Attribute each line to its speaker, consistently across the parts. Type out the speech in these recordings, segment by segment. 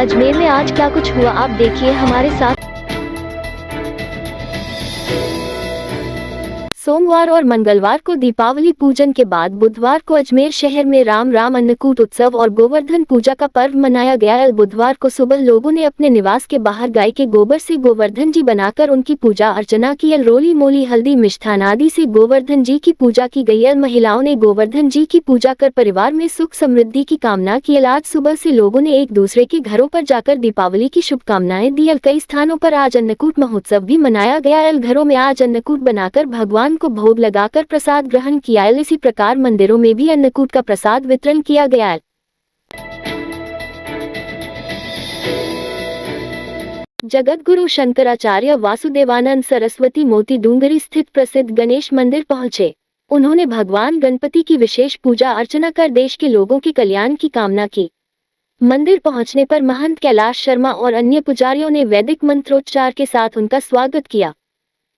Speaker 1: अजमेर में आज क्या कुछ हुआ आप देखिए हमारे साथ। सोमवार और मंगलवार को दीपावली पूजन के बाद बुधवार को अजमेर शहर में राम अन्नकूट उत्सव और गोवर्धन पूजा का पर्व मनाया गया। बुधवार को सुबह लोगों ने अपने निवास के बाहर गाय के गोबर से गोवर्धन जी बनाकर उनकी पूजा अर्चना की। रोली मोली हल्दी मिष्ठान आदि से गोवर्धन जी की पूजा की गई। महिलाओं ने गोवर्धन जी की पूजा कर परिवार में सुख समृद्धि की कामना की। आज सुबह से लोगों ने एक दूसरे के घरों पर जाकर दीपावली की शुभकामनाएं दी। कई स्थानों पर आज अन्नकूट महोत्सव भी मनाया गया। घरों में आज अन्नकूट बनाकर भगवान को भोग लगाकर प्रसाद ग्रहण किया। इसी प्रकार मंदिरों में भी अन्नकूट का प्रसाद वितरण किया गया। जगतगुरु शंकराचार्य वासुदेवानंद सरस्वती मोती डूंगरी स्थित प्रसिद्ध गणेश मंदिर पहुंचे। उन्होंने भगवान गणपति की विशेष पूजा अर्चना कर देश के लोगों के कल्याण की कामना की। मंदिर पहुंचने पर महंत कैलाश शर्मा और अन्य पुजारियों ने वैदिक मंत्रोच्चार के साथ उनका स्वागत किया।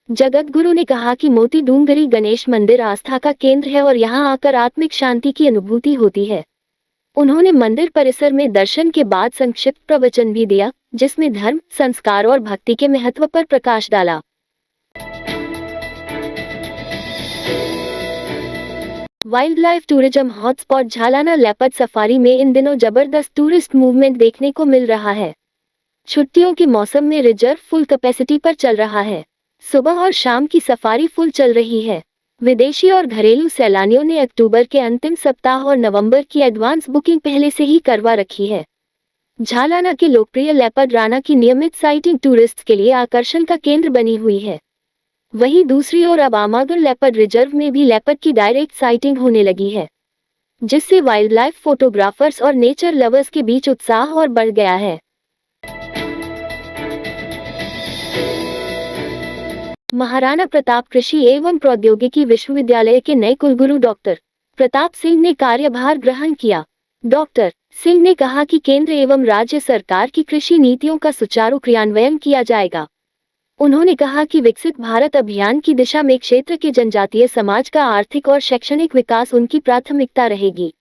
Speaker 1: जगतगुरु ने कहा कि मोती डूंगरी गणेश मंदिर आस्था का केंद्र है और यहां आकर आत्मिक शांति की अनुभूति होती है। उन्होंने मंदिर परिसर में दर्शन के बाद संक्षिप्त प्रवचन भी दिया, जिसमें धर्म, संस्कार और भक्ति के महत्व पर प्रकाश डाला। Wild life tourism hotspot Jhalana leopard safari में इन दिनों जबरदस्त टूरिस्ट मूवमेंट देखने को मिल रहा है। छुट्टियों के मौसम में रिजर्व फुल कैपेसिटी पर चल रहा है। सुबह और शाम की सफारी फुल चल रही है। विदेशी और घरेलू सैलानियों ने अक्टूबर के अंतिम सप्ताह और नवंबर की एडवांस बुकिंग पहले से ही करवा रखी है। झालाना के लोकप्रिय लेपर्ड राना की नियमित साइटिंग टूरिस्ट के लिए आकर्षण का केंद्र बनी हुई है। वहीं दूसरी ओर अब आमागर लेपर्ड रिजर्व में भी लेपर्ड की डायरेक्ट साइटिंग होने लगी है, जिससे वाइल्ड लाइफ फोटोग्राफर्स और नेचर लवर्स के बीच उत्साह और बढ़ गया है। महाराणा प्रताप कृषि एवं प्रौद्योगिकी विश्वविद्यालय के नए कुलगुरु डॉक्टर प्रताप सिंह ने कार्यभार ग्रहण किया। डॉक्टर सिंह ने कहा कि केंद्र एवं राज्य सरकार की कृषि नीतियों का सुचारू क्रियान्वयन किया जाएगा। उन्होंने कहा कि विकसित भारत अभियान की दिशा में क्षेत्र के जनजातीय समाज का आर्थिक और शैक्षणिक विकास उनकी प्राथमिकता रहेगी।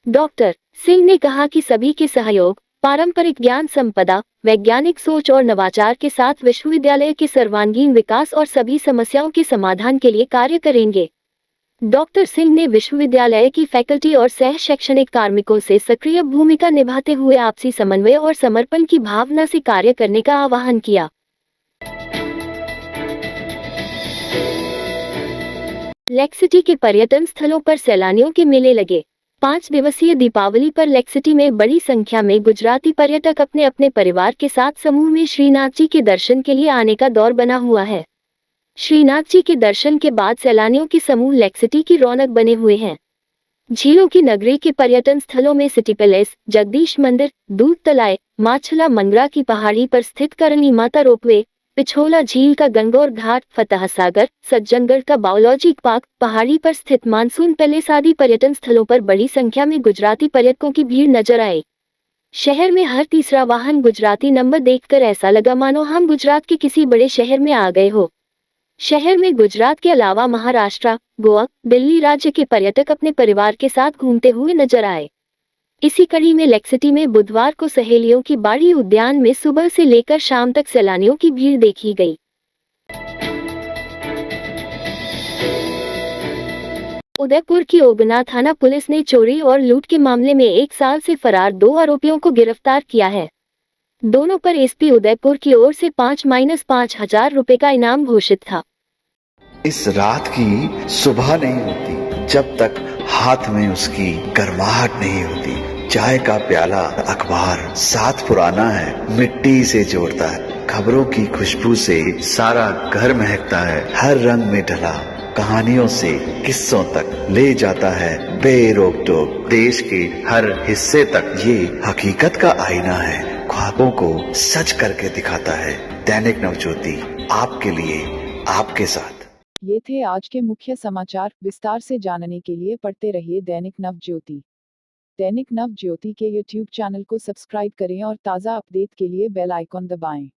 Speaker 1: डॉक्टर सिंह ने कहा कि सभी के सहयोग, पारंपरिक ज्ञान संपदा, वैज्ञानिक सोच और नवाचार के साथ विश्वविद्यालय के सर्वांगीण विकास और सभी समस्याओं के समाधान के लिए कार्य करेंगे। डॉक्टर सिंह ने विश्वविद्यालय की फैकल्टी और सह शैक्षणिक कार्मिकों से सक्रिय भूमिका निभाते हुए आपसी समन्वय और समर्पण की भावना से कार्य करने का आह्वान किया। लेक सिटी के पर्यटन स्थलों पर सैलानियों के मेले लगे। 5 दिवसीय दीपावली पर लेक सिटी में बड़ी संख्या में गुजराती पर्यटक अपने अपने परिवार के साथ समूह में श्रीनाथ जी के दर्शन के लिए आने का दौर बना हुआ है। श्रीनाथ जी के दर्शन के बाद सैलानियों के समूह लेक सिटी की रौनक बने हुए हैं। झीलों की नगरी के पर्यटन स्थलों में सिटी पैलेस, जगदीश मंदिर, दूध तलाय, माछला मंगरा की पहाड़ी पर स्थित करणी माता रोपवे, पिछोला झील का गंगौर घाट, फतह सागर, सज्जनगढ़ का बायोलॉजी पार्क, पहाड़ी पर स्थित मानसून पैलेस आदि पर्यटन स्थलों पर बड़ी संख्या में गुजराती पर्यटकों की भीड़ नजर आई। शहर में हर तीसरा वाहन गुजराती नंबर देखकर ऐसा लगा मानो हम गुजरात के किसी बड़े शहर में आ गए हो। शहर में गुजरात के अलावा महाराष्ट्र, गोवा, दिल्ली राज्य के पर्यटक अपने परिवार के साथ घूमते हुए नजर आए। इसी कड़ी में लेक सिटी में बुधवार को सहेलियों की बाड़ी उद्यान में सुबह से लेकर शाम तक सैलानियों की भीड़ देखी गई। उदयपुर की ओबना थाना पुलिस ने चोरी और लूट के मामले में 1 साल से फरार 2 आरोपियों को गिरफ्तार किया है। दोनों पर एसपी उदयपुर की ओर से 5-5,000 रुपए का इनाम घोषित था।
Speaker 2: इस रात की सुबह नहीं होती जब तक हाथ में उसकी गर्माहट नहीं होती। चाय का प्याला, अखबार साथ पुराना है, मिट्टी से जोड़ता है। खबरों की खुशबू से सारा घर महकता है। हर रंग में ढला कहानियों से किस्सों तक ले जाता है बेरोक टोक। देश के हर हिस्से तक ये हकीकत का आईना है। ख्वाबों को सच करके दिखाता है। दैनिक नवज्योति, आपके लिए, आपके साथ।
Speaker 3: ये थे आज के मुख्य समाचार। विस्तार से जानने के लिए पढ़ते रहिए दैनिक नवज्योति। दैनिक नवज्योति के YouTube चैनल को सब्सक्राइब करें और ताज़ा अपडेट के लिए बेल आइकॉन दबाएं।